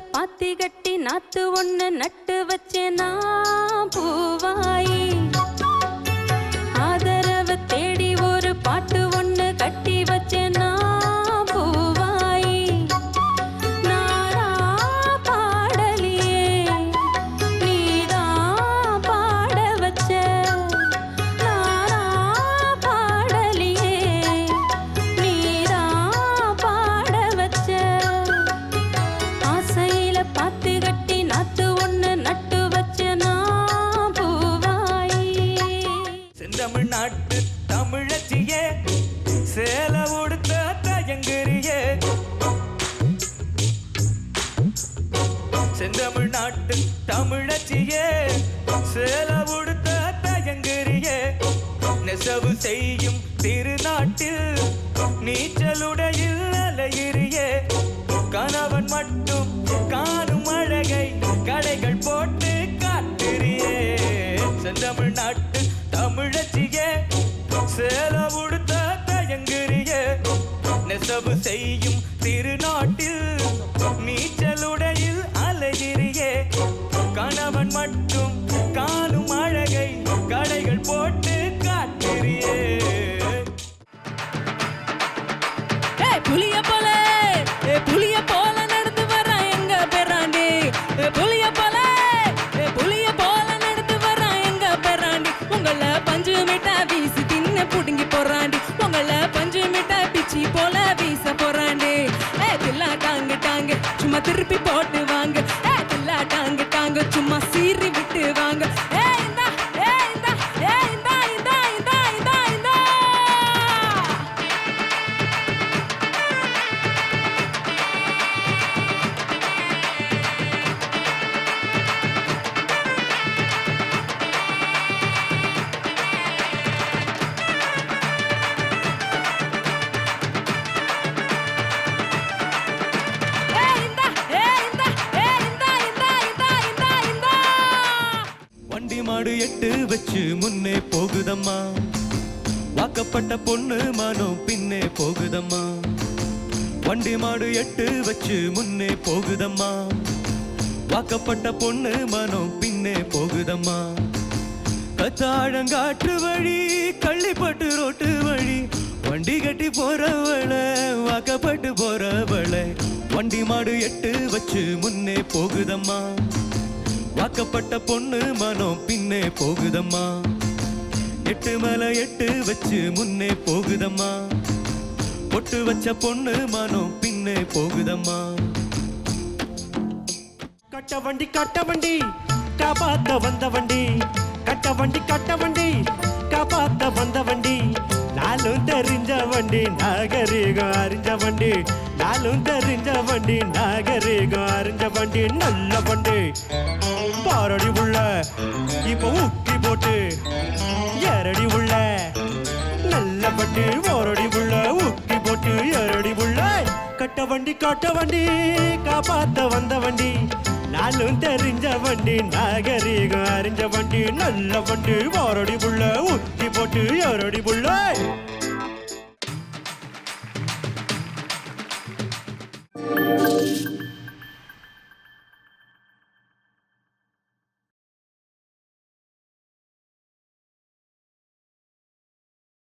பாத்தி கட்டி நாத்து ஒண்ணு நட்டு வச்சேனா பூவாயி ஆதரவு தேடி ஒரு பாட்டு ஒண்ணு கட்டி வச்சேனா பூவாயி நானா பாடலியே நீதான் பாட வச்ச நானா பாடலியே நீதான் பாட வச்ச ஆசையில பாத்து கட்டி நாத்து ஒண்ணு நட்டு வச்சேனா பூவாயி செந்தமிழ்நாட்டு தமிழச்சியே சேல உடுத்த தயங்குறியே செந்தமிழ்நாட்டு தமிழச்சியே சேல உடுத்த தயங்குறியே நெசவு செய்யும் திருநாட்டில் நீச்சலுடையில் அலையிறியே கணவன் மட்டும் காணும் அழகை கடைகள் போட்டு காட்டுறியே செந்தமிழ்நாட்டு தமிழச்சியே சேல உடுத்த தயங்குறியே நெசவு செய்யும் திருநாட்டில் நீச்சலுடையில் அலையிறியே கணவன் மட்டும் காணும் அழகை கடைகள் போட்டு காட்டுறியே புளிய போல நடந்து வர எங்க பெறாண்டி புளிய போல நடந்து வர எங்க பெறாண்டி உங்களை பஞ்சு மிட்டாய் வீசி தின்னு புடுங்கி போறாண்டி உங்களை பஞ்சு மிட்டாய் பிச்சி போல வீச போறாண்டி தில்லா டாங்கு டாங்கு சும்மா திருப்பி போட்டு வாங்க தில்லா டாங்கு டாங்கு சும்மா சீறி விட்டு வாங்க இந்தா இந்தா இந்தா இந்தா இந்தா இந்தா இந்தா வண்டி மாடு எட்டு வச்சு முன்னே போகுதம்மா வாக்கப்பட்ட பொண்ணு மனம் பின்னே போகுதம்மா வண்டி மாடு எட்டு வச்சு முன்னே போகுதம்மா வாக்கப்பட்ட பொண்ணு மனம் பின்னே போகுதம்மா கத்தாழங்காற்று வழி கள்ளிப்பட்டு ரோட்டு வழி வண்டி கட்டி போறவள வாக்கப்பட்டு போறவள வண்டி மாடு எட்டு வச்சு முன்னே போகுதம்மா வாக்கப்பட்ட பொண்ணு மனம் பின்னே போகுதம்மா எட்டு மேல எட்டு வச்சு முன்னே போகுதம்மா பொட்டு வச்ச பொண்ணு மனம் பின்னே போகுதம்மா கட்ட வண்டி காப்பாத்த வந்த வண்டி கட்ட வண்டி காப்பாத்த வந்த வண்டி நாளும் தெரிஞ்ச வண்டி நாகரீகம் அறிஞ்ச வண்டி நாளும் தெரிஞ்ச வண்டி நாகரீகம் அறிஞ்ச வண்டி நல்ல வண்டி பாரடி உள்ள இப்ப ஊக்கி போட்டு ஏரடி உள்ள நல்ல வண்டி ஓரடி உள்ள ஊக்கி போட்டு ஏரடி உள்ள கட்ட வண்டி காப்பாத்த வந்த வண்டி நாளும் தெரிஞ்ச வண்டி நாகரீகம் அறிஞ்ச வண்டி நல்ல வண்டி ஓரடி உள்ள ஊக்கி போட்டு ஏரடி உள்ள